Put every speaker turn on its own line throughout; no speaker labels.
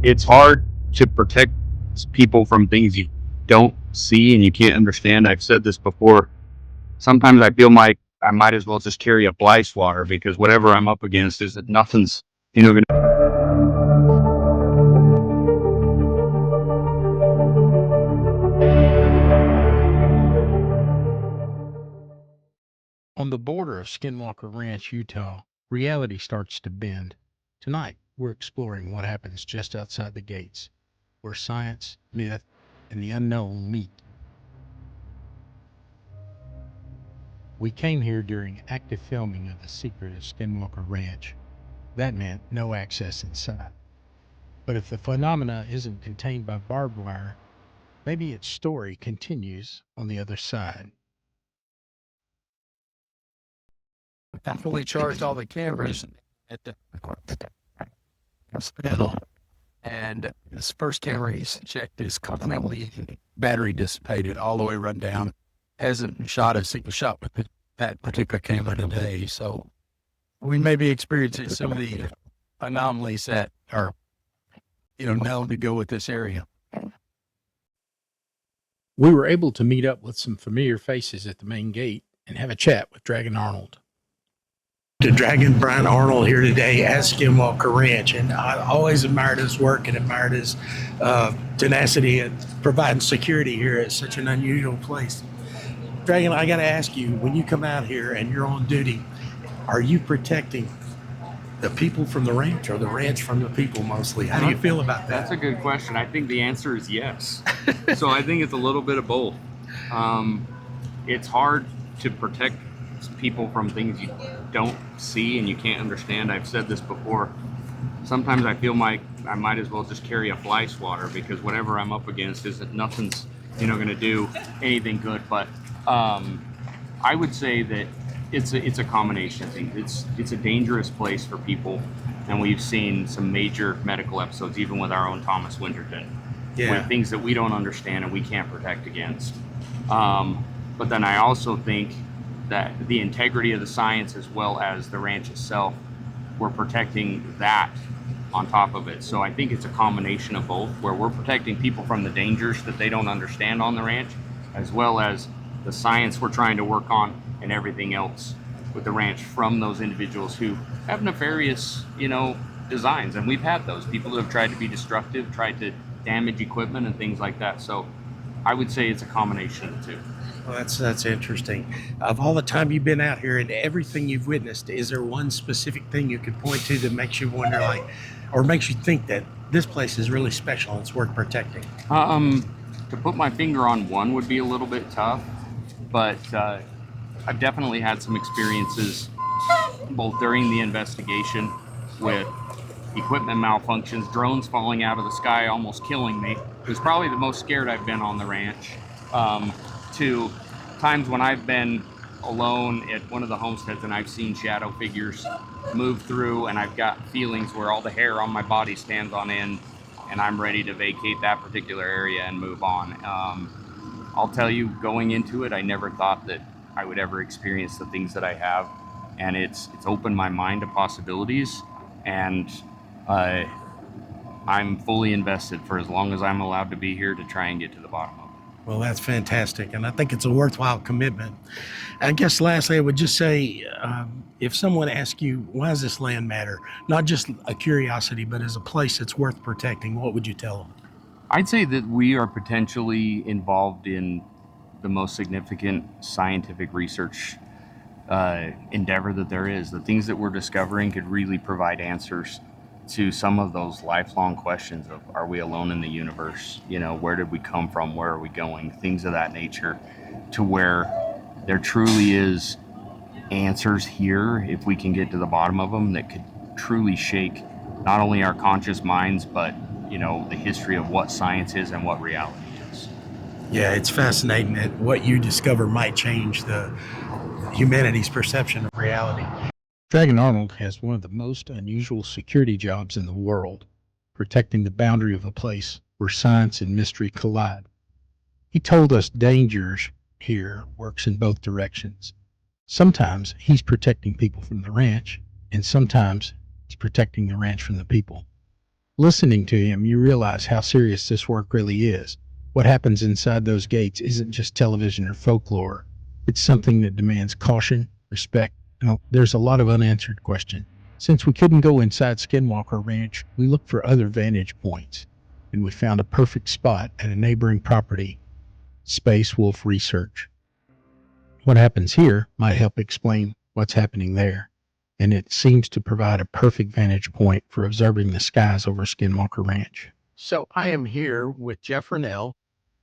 it's hard to protect people from things you don't see and you can't understand. I've said this before. Sometimes I feel like I might as well just carry a fly swatter because whatever I'm up against is that nothing's, going to.
On the border of Skinwalker Ranch, Utah, reality starts to bend. Tonight, we're exploring what happens just outside the gates, where science, myth, and the unknown meet. We came here during active filming of The Secret of Skinwalker Ranch. That meant no access inside. But if the phenomena isn't contained by barbed wire, maybe its story continues on the other side.
I fully charged all the cameras at the hospital. And this first camera he's checked is completely battery dissipated, all the way run down. Hasn't shot a single shot with that particular camera today. So we may be experiencing some of the anomalies that are, known to go with this area.
We were able to meet up with some familiar faces at the main gate and have a chat with Dragon Arnold.
To Dragon Bryant Arnold here today at Skinwalker Ranch, and I always admired his work and admired his tenacity at providing security here at such an unusual place. Dragon, I got to ask you, when you come out here and you're on duty, are you protecting the people from the ranch or the ranch from the people mostly? How do you feel about that?
That's a good question. I think the answer is yes. So I think it's a little bit of both. It's hard to protect people from things you don't see and you can't understand. I've said this before. Sometimes I feel like I might as well just carry a fly swatter because whatever I'm up against is that nothing's going to do anything good. But I would say that it's a combination thing. It's a dangerous place for people, and we've seen some major medical episodes, even with our own Thomas Winterton, with things that we don't understand and we can't protect against. But then I also think that the integrity of the science as well as the ranch itself, we're protecting that on top of it. So I think it's a combination of both, where we're protecting people from the dangers that they don't understand on the ranch, as well as the science we're trying to work on and everything else with the ranch from those individuals who have nefarious, designs. And we've had those people that have tried to be destructive, tried to damage equipment and things like that. So I would say it's a combination of the two.
Well, that's interesting. Of all the time you've been out here and everything you've witnessed, is there one specific thing you could point to that makes you wonder, or makes you think that this place is really special and it's worth protecting?
To put my finger on one would be a little bit tough, but I've definitely had some experiences both during the investigation with equipment malfunctions, drones falling out of the sky, almost killing me. It was probably the most scared I've been on the ranch. To times when I've been alone at one of the homesteads and I've seen shadow figures move through, and I've got feelings where all the hair on my body stands on end and I'm ready to vacate that particular area and move on. I'll tell you, going into it, I never thought that I would ever experience the things that I have, and it's opened my mind to possibilities, and I'm fully invested for as long as I'm allowed to be here to try and get to the bottom of it.
Well, that's fantastic, and I think it's a worthwhile commitment. I guess lastly, I would just say, if someone asks you, why does this land matter? Not just a curiosity, but as a place that's worth protecting, what would you tell them?
I'd say that we are potentially involved in the most significant scientific research endeavor that there is. The things that we're discovering could really provide answers to some of those lifelong questions of, are we alone in the universe? Where did we come from? Where are we going? Things of that nature, to where there truly is answers here, if we can get to the bottom of them, that could truly shake not only our conscious minds, but, the history of what science is and what reality is.
Yeah, it's fascinating that what you discover might change the humanity's perception of reality.
Dragon Arnold has one of the most unusual security jobs in the world, protecting the boundary of a place where science and mystery collide. He told us dangers here works in both directions. Sometimes he's protecting people from the ranch, and sometimes he's protecting the ranch from the people. Listening to him, you realize how serious this work really is. What happens inside those gates isn't just television or folklore. It's something that demands caution, respect. There's a lot of unanswered questions. Since we couldn't go inside Skinwalker Ranch, we looked for other vantage points, and we found a perfect spot at a neighboring property, Space Wolf Research. What happens here might help explain what's happening there, and it seems to provide a perfect vantage point for observing the skies over Skinwalker Ranch. So I am here with Jeff Runel,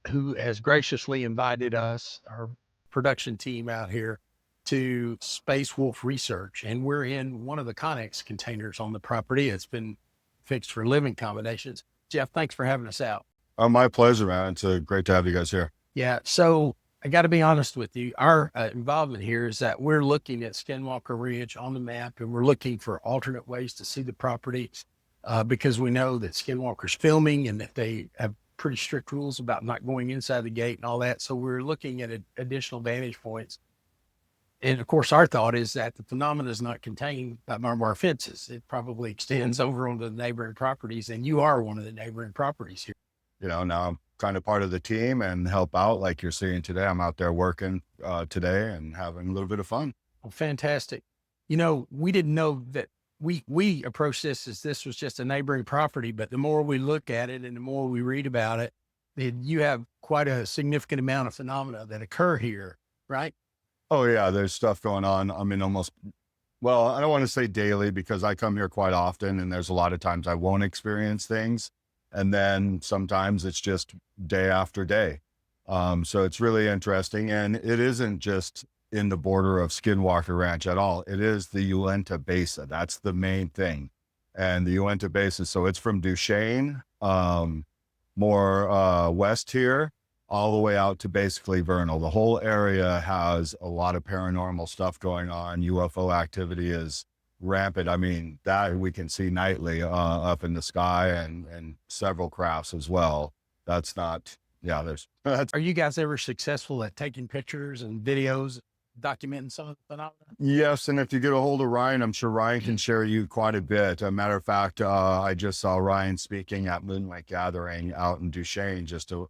who has graciously invited us, our production team out here, to Space Wolf Research. And we're in one of the Connex containers on the property. It's been fixed for living accommodations. Jeff, thanks for having us out.
Oh, my pleasure, man. It's great to have you guys here.
Yeah. So I got to be honest with you. Our involvement here is that we're looking at Skinwalker Ranch on the map, and we're looking for alternate ways to see the property because we know that Skinwalker's filming and that they have pretty strict rules about not going inside the gate and all that. So we're looking at additional vantage points. And of course, our thought is that the phenomena is not contained by barbed wire fences. It probably extends over onto the neighboring properties, and you are one of the neighboring properties here.
You know, now I'm kind of part of the team and help out like you're seeing today. I'm out there working today and having a little bit of fun.
Well, fantastic. You know, we didn't know that we approached this as this was just a neighboring property, but the more we look at it and the more we read about it, you have quite a significant amount of phenomena that occur here, right?
Oh, yeah, there's stuff going on. I mean, well, I don't want to say daily because I come here quite often and there's a lot of times I won't experience things. And then sometimes it's just day after day. So it's really interesting. And it isn't just in the border of Skinwalker Ranch at all. It is the Uinta Basin. That's the main thing. And the Uinta Basin, so it's from Duchesne, more west here, all the way out to basically Vernal. The whole area has a lot of paranormal stuff going on. UFO activity is rampant. I mean, that we can see nightly up in the sky and several crafts as well. That's not, yeah, there's.
Are you guys ever successful at taking pictures and videos, documenting some of the phenomena?
Yes, and if you get a hold of Ryan, I'm sure Ryan can share you quite a bit. A matter of fact, I just saw Ryan speaking at Moonlight Gathering out in Duchesne just 2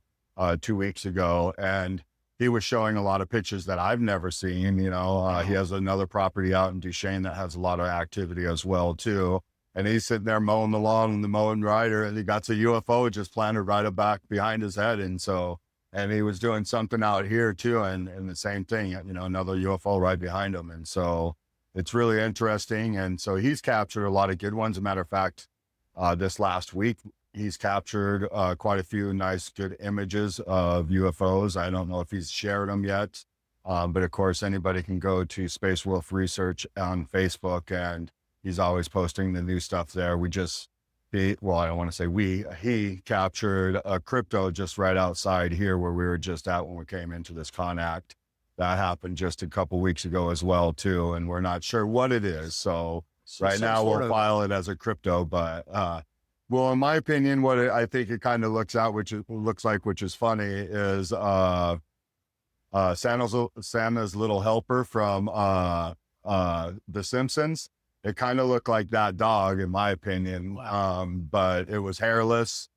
weeks ago, and he was showing a lot of pictures that I've never seen. You know, he has another property out in Duchesne that has a lot of activity as well too. And he's sitting there mowing the lawn in the mowing rider, and he got a UFO just planted right up back behind his head. And he was doing something out here too, and the same thing, you know, another UFO right behind him. And so it's really interesting. And so he's captured a lot of good ones. As a matter of fact, this last week, he's captured quite a few nice, good images of UFOs. I don't know if he's shared them yet, but of course, anybody can go to Space Wolf Research on Facebook, and he's always posting the new stuff there. I don't want to say he captured a crypto just right outside here where we were just at when we came into this Con Act. That happened just a couple weeks ago as well, too, and we're not sure what it is. So right now we'll file it as a crypto, but well, in my opinion, I think it kind of looks like, which is funny, is Santa's little helper from The Simpsons. It kind of looked like that dog, in my opinion.
Wow.
But it was hairless.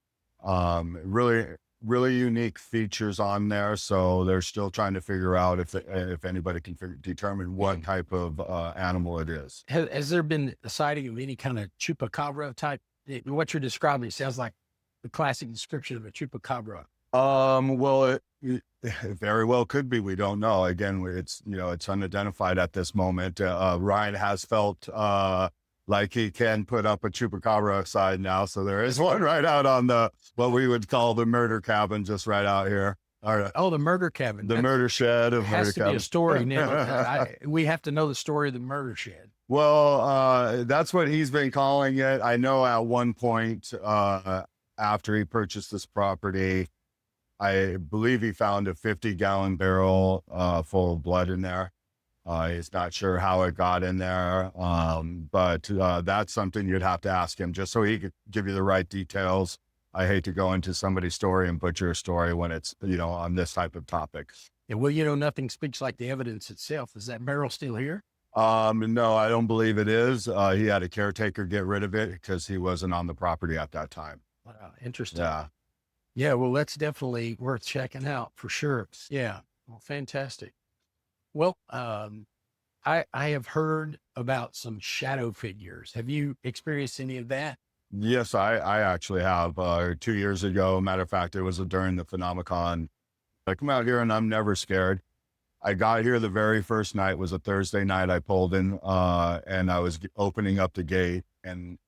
Really, really unique features on there. So they're still trying to figure out if anybody can determine what type of animal it is.
Has there been a sighting of any kind of chupacabra type? What you're describing sounds like the classic description of a chupacabra.
Well, it very well could be. We don't know. Again, it's unidentified at this moment. Ryan has felt like he can put up a chupacabra side now, so there is one right out on what we would call the murder cabin, just right out here. All right.
Oh, the murder cabin.
The murder shed of
has
murder
to
cabin.
be a story now. We have to know the story of the murder shed.
Well, that's what he's been calling it. I know at one point after he purchased this property, I believe he found a 50-gallon barrel full of blood in there. He's not sure how it got in there, but that's something you'd have to ask him just so he could give you the right details. I hate to go into somebody's story and butcher a story when it's, on this type of topic.
Yeah, well, nothing speaks like the evidence itself. Is that barrel still here?
No, I don't believe it is. He had a caretaker get rid of it because he wasn't on the property at that time.
Wow, interesting.
Yeah.
Yeah, well, that's definitely worth checking out for sure. Yeah, well, fantastic. Well, I have heard about some shadow figures. Have you experienced any of that?
Yes, I actually have. 2 years ago, matter of fact, it was during the Phenomenon. I come out here and I'm never scared. I got here the very first night was a Thursday night. I pulled in, and I was opening up the gate, and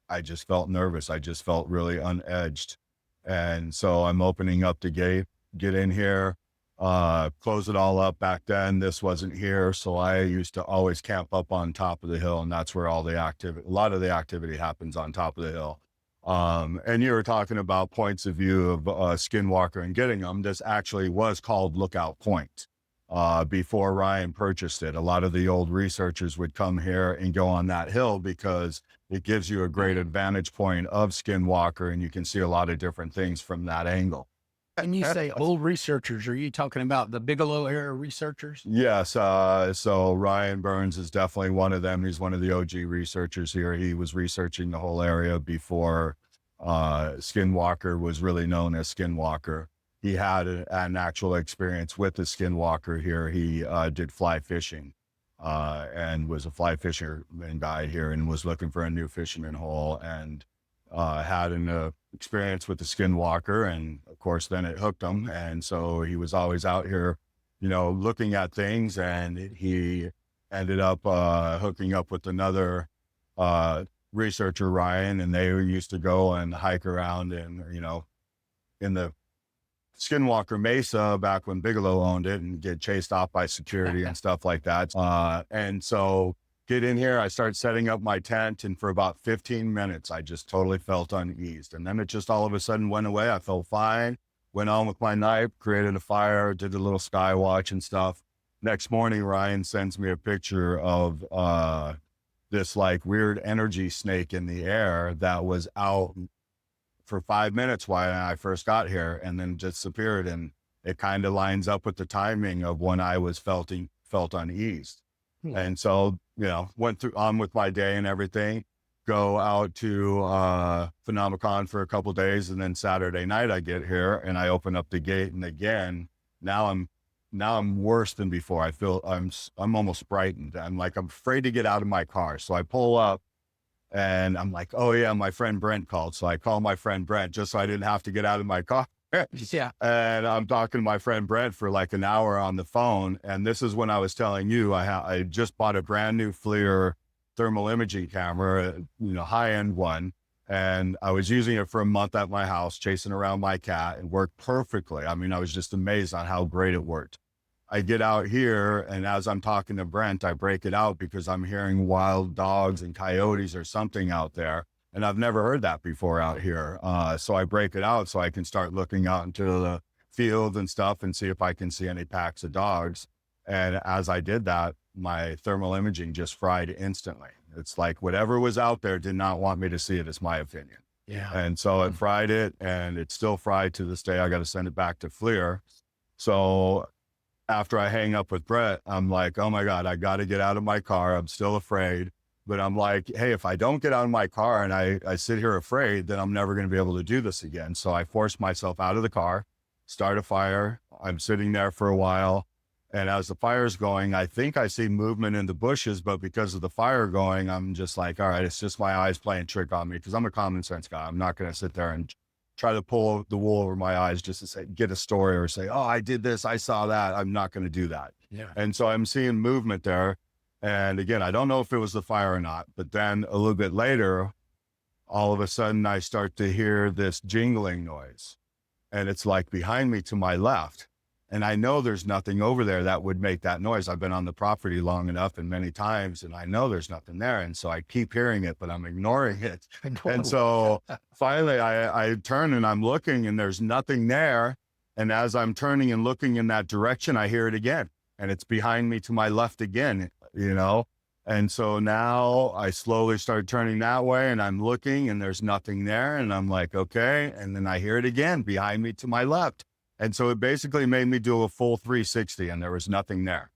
I just felt nervous. I just felt really unedged. And so I'm opening up the gate, get in here, close it all up. Back then, this wasn't here. So I used to always camp up on top of the hill, and that's where all the activity, a lot of the activity happens on top of the hill. And you were talking about points of view of Skinwalker and getting them. This actually was called Lookout Point before Ryan purchased it. A lot of the old researchers would come here and go on that hill because it gives you a great advantage point of Skinwalker, and you can see a lot of different things from that angle.
When you say old researchers, are you talking about the Bigelow era researchers?
Yes. So Ryan Burns is definitely one of them. He's one of the OG researchers here. He was researching the whole area before Skinwalker was really known as Skinwalker. He had an actual experience with the Skinwalker here. He did fly fishing and was a fly fisherman guy here and was looking for a new fisherman hole and had an experience with the Skinwalker. And of course, then it hooked him. And so he was always out here, you know, looking at things, and he ended up hooking up with another researcher, Ryan, and they used to go and hike around and, you know, in the Skinwalker Mesa back when Bigelow owned it and get chased off by security and stuff like that. And so get in here, I start setting up my tent, and for about 15 minutes, I just totally felt uneased. And then it just all of a sudden went away. I felt fine, went on with my knife, created a fire, did a little sky watch and stuff. Next morning, Ryan sends me a picture of this like weird energy snake in the air that was out for 5 minutes while I first got here and then disappeared. And it kind of lines up with the timing of when I was felt uneased. And so, you know, went through on with my day and everything, go out to Phenomenon for a couple of days. And then Saturday night I get here and I open up the gate, and again, now I'm worse than before. I feel I'm almost frightened. I'm afraid to get out of my car. So I pull up and I'm like, oh yeah, my friend Brent called. So I call my friend Brent just so I didn't have to get out of my car.
Yeah.
And I'm talking to my friend Brent for like an hour on the phone. And this is when I was telling you, I just bought a brand new FLIR thermal imaging camera, you know, high-end one. And I was using it for a month at my house, chasing around my cat. It worked perfectly. I mean, I was just amazed on how great it worked. I get out here, and as I'm talking to Brent, I break it out because I'm hearing wild dogs and coyotes or something out there. And I've never heard that before out here. So I break it out so I can start looking out into the field and stuff and see if I can see any packs of dogs. And as I did that, my thermal imaging just fried instantly. It's like whatever was out there did not want me to see it, is my opinion.
Yeah.
And so it fried it, and it's still fried to this day. I got to send it back to FLIR. So after I hang up with Brett, I'm like, oh my God, I got to get out of my car. I'm still afraid. But I'm like, hey, if I don't get out of my car and I sit here afraid, then I'm never going to be able to do this again. So I forced myself out of the car, start a fire. I'm sitting there for a while. And as the fire's going, I think I see movement in the bushes, but because of the fire going, I'm just like, all right, it's just my eyes playing trick on me because I'm a common sense guy. I'm not going to sit there and try to pull the wool over my eyes just to say, get a story or say, oh, I did this, I saw that. I'm not going to do that.
Yeah.
And so I'm seeing movement there. And again, I don't know if it was the fire or not, but then a little bit later, all of a sudden I start to hear this jingling noise, and it's like behind me to my left. And I know there's nothing over there that would make that noise. I've been on the property long enough and many times, and I know there's nothing there. And so I keep hearing it, but I'm ignoring it. And so finally I turn and I'm looking, and there's nothing there. And as I'm turning and looking in that direction, I hear it again, and it's behind me to my left again, you know? And so now I slowly start turning that way, and I'm looking, and there's nothing there. And I'm like, okay. And then I hear it again behind me to my left. And so it basically made me do a full 360, and there was nothing there.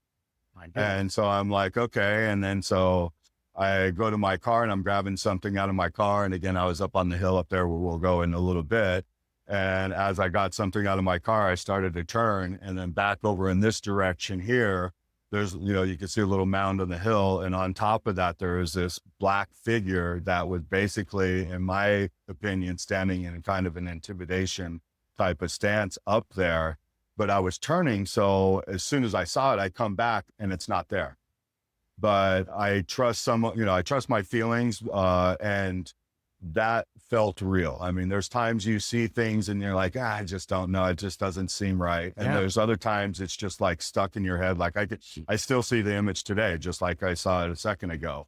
My God.
And so I'm like, okay. And then so I go to my car and I'm grabbing something out of my car. And again, I was up on the hill up there where we'll go in a little bit. And as I got something out of my car, I started to turn and then back over in this direction here. There's, you can see a little mound on the hill. And on top of that, there is this black figure that was basically, in my opinion, standing in kind of an intimidation type of stance up there. But I was turning. So as soon as I saw it, I come back and it's not there. But I trust I trust my feelings, and that felt real. I mean, there's times you see things and you're like, I just don't know. It just doesn't seem right. And there's other times it's just like stuck in your head. Like I still see the image today, just like I saw it a second ago.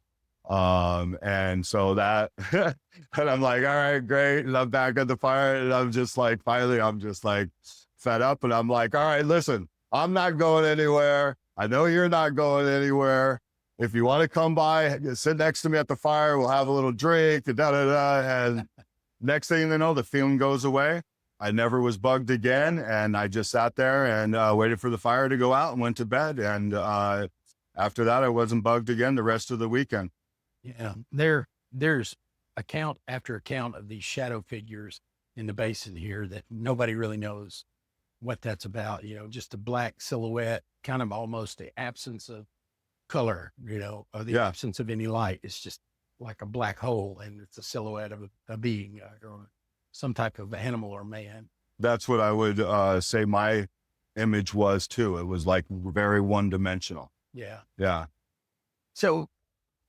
And so that, and I'm like, all right, great. And I'm back at the fire and I'm just like, finally, I'm just like fed up. And I'm like, all right, listen, I'm not going anywhere. I know you're not going anywhere. If you want to come by, sit next to me at the fire, we'll have a little drink, and next thing you know, the feeling goes away. I never was bugged again. And I just sat there and waited for the fire to go out and went to bed. And after that, I wasn't bugged again the rest of the weekend.
Yeah. There's account after account of these shadow figures in the basin here that nobody really knows what that's about. Just a black silhouette, kind of almost the absence of color, or the absence of any light. It's just like a black hole, and it's a silhouette of a being or some type of animal or man.
That's what I would say my image was too. It was like very one-dimensional.
Yeah.
Yeah.
So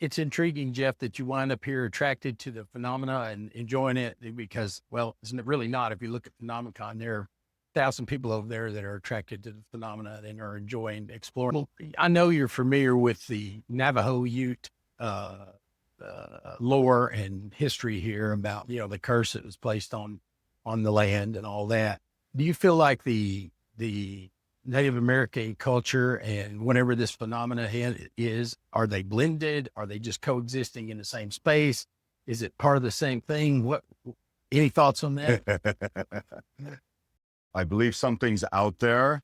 it's intriguing, Jeff, that you wind up here attracted to the phenomena and enjoying it, because, well, it's really not. If you look at Phenomenon, there are 1,000 people over there that are attracted to the phenomena and are enjoying exploring. Well, I know you're familiar with the Navajo Ute lore and history here about, the curse that was placed on the land and all that. Do you feel like the Native American culture and whatever this phenomena is, are they blended? Are they just coexisting in the same space? Is it part of the same thing? Any thoughts on that?
I believe something's out there.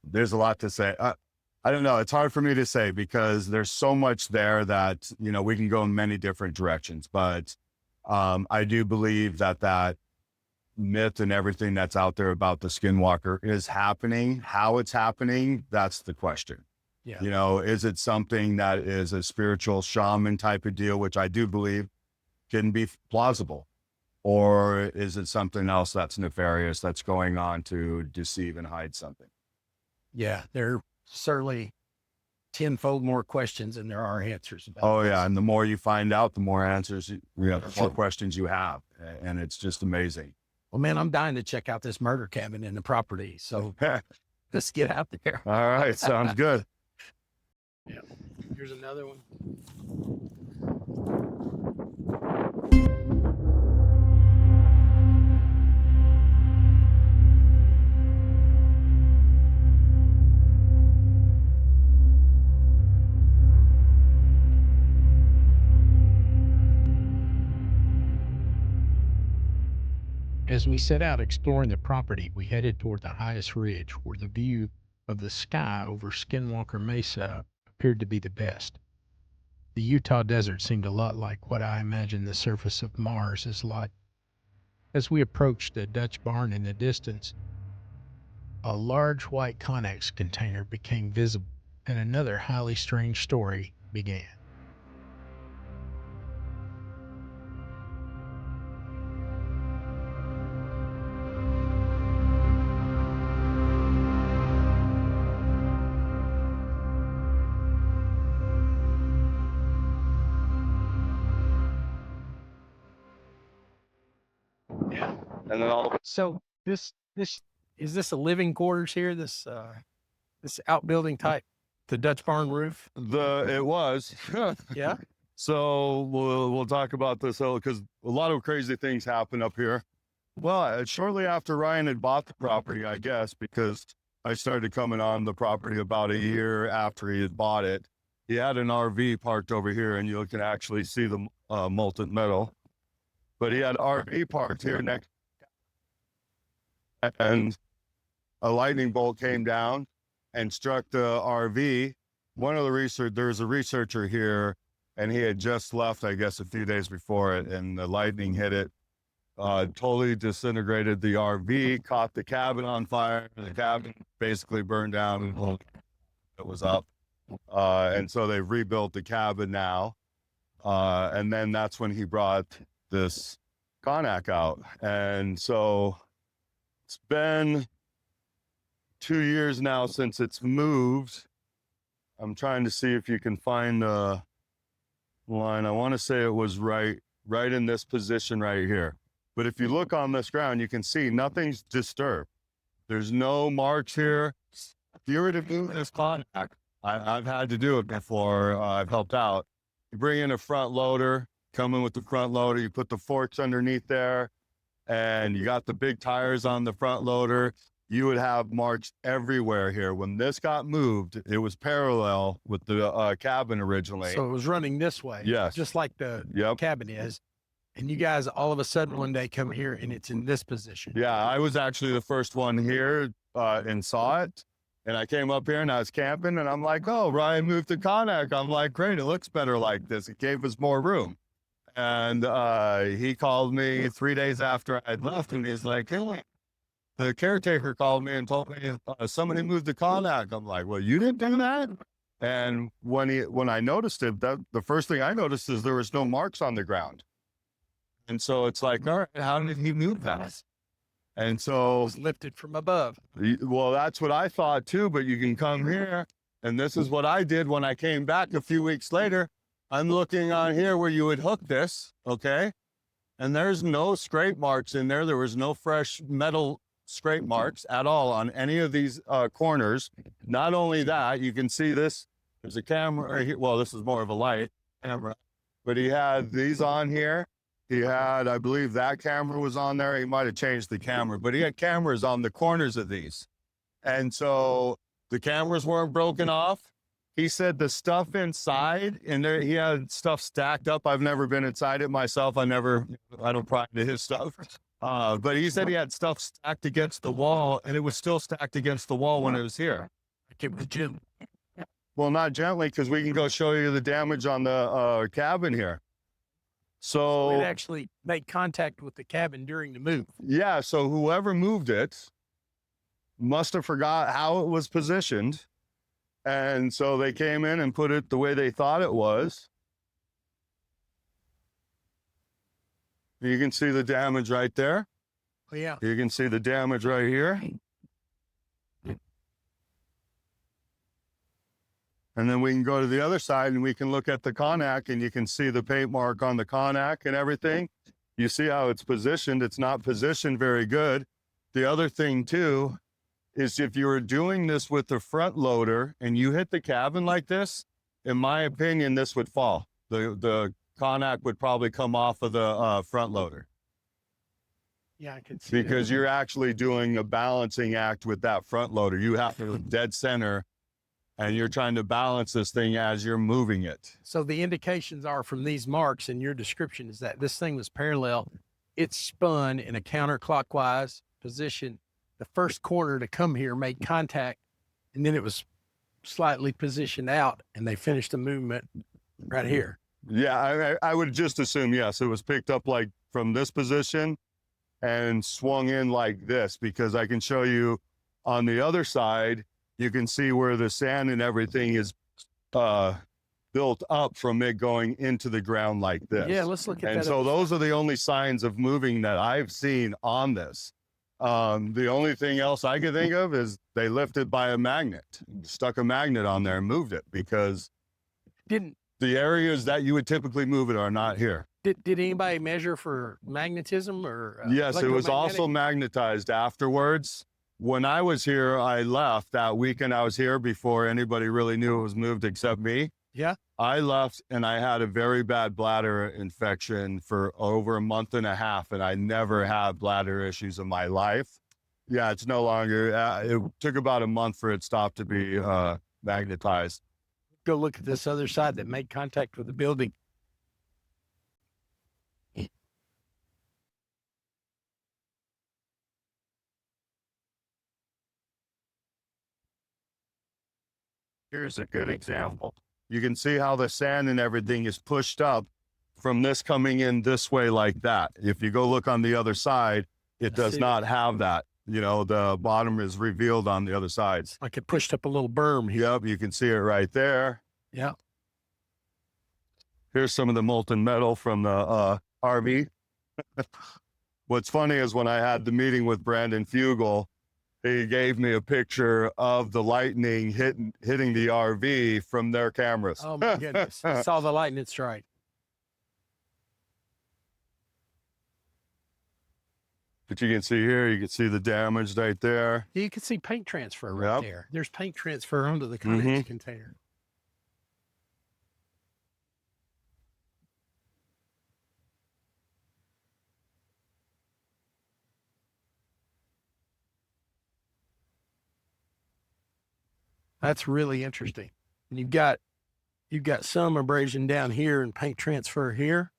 There's a lot to say. I don't know. It's hard for me to say because there's so much there that, we can go in many different directions. But I do believe that myth and everything that's out there about the Skinwalker is happening. How it's happening, that's the question.
Yeah.
Is it something that is a spiritual shaman type of deal, which I do believe can be plausible? Or is it something else that's nefarious that's going on to deceive and hide something?
Yeah, there are certainly tenfold more questions than there are answers about
Oh,
this.
yeah. And the more you find out, the more answers, the more questions you have. And it's just amazing.
Well, man, I'm dying to check out this murder cabin in the property. So let's get out there.
All right. Sounds good.
Yeah. Here's another one.
As we set out exploring the property, we headed toward the highest ridge where the view of the sky over Skinwalker Mesa appeared to be the best. The Utah desert seemed a lot like what I imagine the surface of Mars is like. As we approached a Dutch barn in the distance, a large white Connex container became visible, and another highly strange story began.
And then
So this is this a living quarters here? This outbuilding type, the Dutch barn roof.
it was.
Yeah.
So we'll talk about this because a lot of crazy things happen up here. Well, shortly after Ryan had bought the property, I guess, because I started coming on the property about a year after he had bought it. He had an RV parked over here, and you can actually see the molten metal. But he had RV parked here next, and a lightning bolt came down and struck the RV. There's a researcher here, and he had just left, I guess, a few days before it, and the lightning hit it, totally disintegrated the RV, caught the cabin on fire. The cabin basically burned down. It was up. And so they've rebuilt the cabin now. And then that's when he brought this Konak out. And so it's been 2 years now since it's moved. I'm trying to see if you can find the line. I want to say it was right in this position right here. But if you look on this ground, you can see nothing's disturbed. There's no marks here. If you were to move this Konak, I've had to do it before. I've helped out. You bring in a front loader, come in with the front loader, you put the forks underneath there, and you got the big tires on the front loader. You would have marks everywhere here. When this got moved, it was parallel with the cabin originally.
So it was running this way.
Yes.
Just like the cabin is. And you guys all of a sudden one day come here and it's in this position.
Yeah, I was actually the first one here and saw it. And I came up here and I was camping and I'm like, oh, Ryan moved to Konak. I'm like, great, it looks better like this. It gave us more room. And he called me 3 days after I'd left and he's like, hey, the caretaker called me and told me somebody moved to Konak. I'm like, well, you didn't do that? And when I noticed it, the first thing I noticed is there was no marks on the ground. And so it's like, all right, how did he move that? And so
It was lifted from above.
well, that's what I thought too, but you can come here and this is what I did when I came back a few weeks later. I'm looking on here where you would hook this, okay? And there's no scrape marks in there. There was no fresh metal scrape marks at all on any of these corners. Not only that, you can see this, there's a camera here. Well, this is more of a light camera, but he had these on here. He had, I believe that camera was on there. He might have changed the camera, but he had cameras on the corners of these. And so the cameras weren't broken off. He said the stuff inside, and there he had stuff stacked up. I've never been inside it myself. I don't pry into his stuff. But he said he had stuff stacked against the wall, and it was still stacked against the wall when it was here.
Like it was gym.
Well, not gently, because we can go show you the damage on the cabin here. So
It actually made contact with the cabin during the move.
yeah, so whoever moved it must have forgot how it was positioned. And so they came in and put it the way they thought it was. You can see the damage right there.
Oh, yeah.
You can see the damage right here. And then we can go to the other side and we can look at the Konak and you can see the paint mark on the Konak and everything. You see how it's positioned. It's not positioned very good. The other thing too is if you were doing this with the front loader and you hit the cabin like this, in my opinion, this would fall. The Konak would probably come off of the front loader.
Yeah, I can see
Because you're actually doing a balancing act with that front loader. You have to dead center and you're trying to balance this thing as you're moving it.
So the indications are from these marks in your description is that this thing was parallel. It spun in a counterclockwise position. The first corner to come here made contact, and then it was slightly positioned out, and they finished the movement right here.
Yeah, I would just assume, yes, it was picked up like from this position and swung in like this, because I can show you on the other side, you can see where the sand and everything is built up from it going into the ground like this.
Yeah, let's look at that.
And so those are the only signs of moving that I've seen on this. The only thing else I could think of is they lifted by a magnet, stuck a magnet on there and moved it, because the areas that you would typically move it are not here.
Did anybody measure for magnetism or?
Yes, it was also magnetized afterwards. When I was here, I left that weekend. I was here before anybody really knew it was moved except me.
Yeah.
I left and I had a very bad bladder infection for over a month and a half, and I never had bladder issues in my life. Yeah, it's no longer. It took about a month for it stopped to be magnetized.
Go look at this other side that made contact with the building. Here's a good example.
You can see how the sand and everything is pushed up from this coming in this way like that. If you go look on the other side, it does not have that. You know, the bottom is revealed on the other sides.
Like it pushed up a little berm here.
Yep, you can see it right there.
Yeah.
Here's some of the molten metal from the RV. What's funny is when I had the meeting with Brandon Fugel, he gave me a picture of the lightning hitting the RV from their cameras.
Oh my goodness. I saw the lightning strike.
But you can see here, you can see the damage right there.
You can see paint transfer right
Yep.
there. There's paint transfer onto the Connex container. That's really interesting. And you've got some abrasion down here and paint transfer here.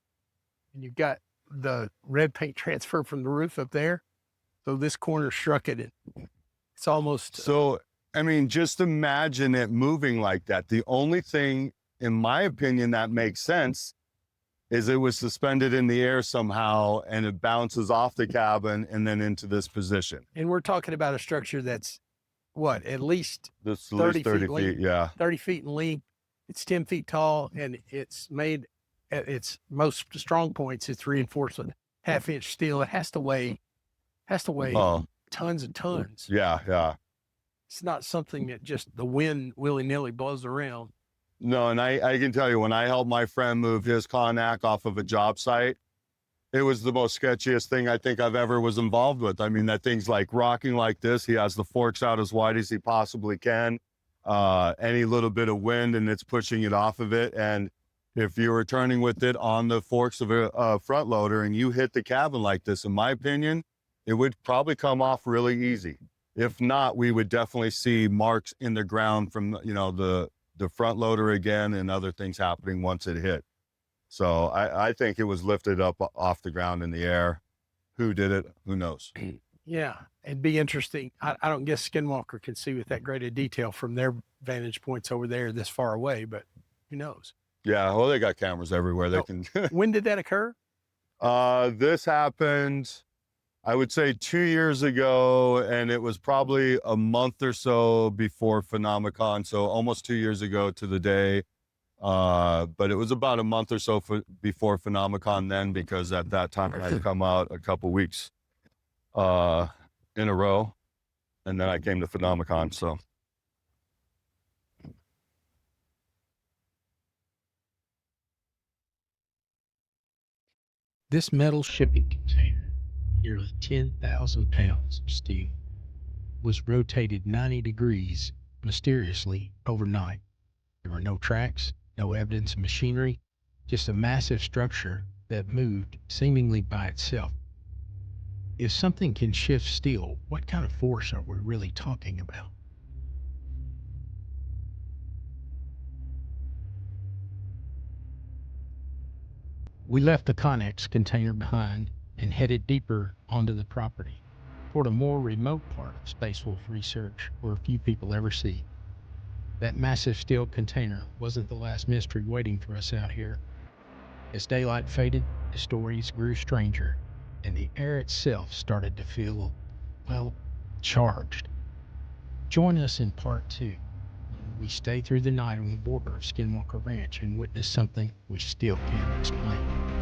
And you've got the red paint transfer from the roof up there. So this corner struck it. It's almost.
So, I mean, just imagine it moving like that. The only thing, in my opinion, that makes sense is it was suspended in the air somehow and it bounces off the cabin and then into this position.
And we're talking about a structure that's what, at least
This is at
30
least 30
feet
feet,
length.
yeah.
30 feet in length. It's 10 feet tall, and it's made at its most strong points. It's reinforced with 1/2-inch steel. It has to weigh
Oh,
tons and tons.
yeah, yeah.
It's not something that just the wind willy-nilly blows around.
No, and I can tell you, when I helped my friend move his Conac off of a job site, it was the most sketchiest thing I think I've ever was involved with. I mean, that thing's like rocking like this. He has the forks out as wide as he possibly can. Any little bit of wind and it's pushing it off of it. And if you were turning with it on the forks of a front loader and you hit the cabin like this, in my opinion, it would probably come off really easy. If not, we would definitely see marks in the ground from, you know, the front loader again and other things happening once it hit. So I think it was lifted up off the ground in the air. Who did it? Who knows?
Yeah, it'd be interesting. I don't guess Skinwalker can see with that great a detail from their vantage points over there this far away, but who knows?
Yeah, well, they got cameras everywhere. They can.
When did that occur?
This happened, I would say 2 years ago, and it was probably a month or so before Phenomenon. So almost 2 years ago to the day. But it was about a month or so before Phenomenon then, because at that time I had come out a couple weeks in a row, and then I came to Phenomenon. So
This metal shipping container, nearly 10,000 pounds of steel, was rotated 90 degrees mysteriously overnight. There were no tracks, no evidence of machinery, just a massive structure that moved seemingly by itself. If something can shift steel, what kind of force are we really talking about? We left the Connex container behind and headed deeper onto the property, toward a more remote part of Space Wolf research where few people ever see. That massive steel container wasn't the last mystery waiting for us out here. As daylight faded, the stories grew stranger, and the air itself started to feel, well, charged. Join us in part 2. We stay through the night on the border of Skinwalker Ranch and witness something we still can't explain.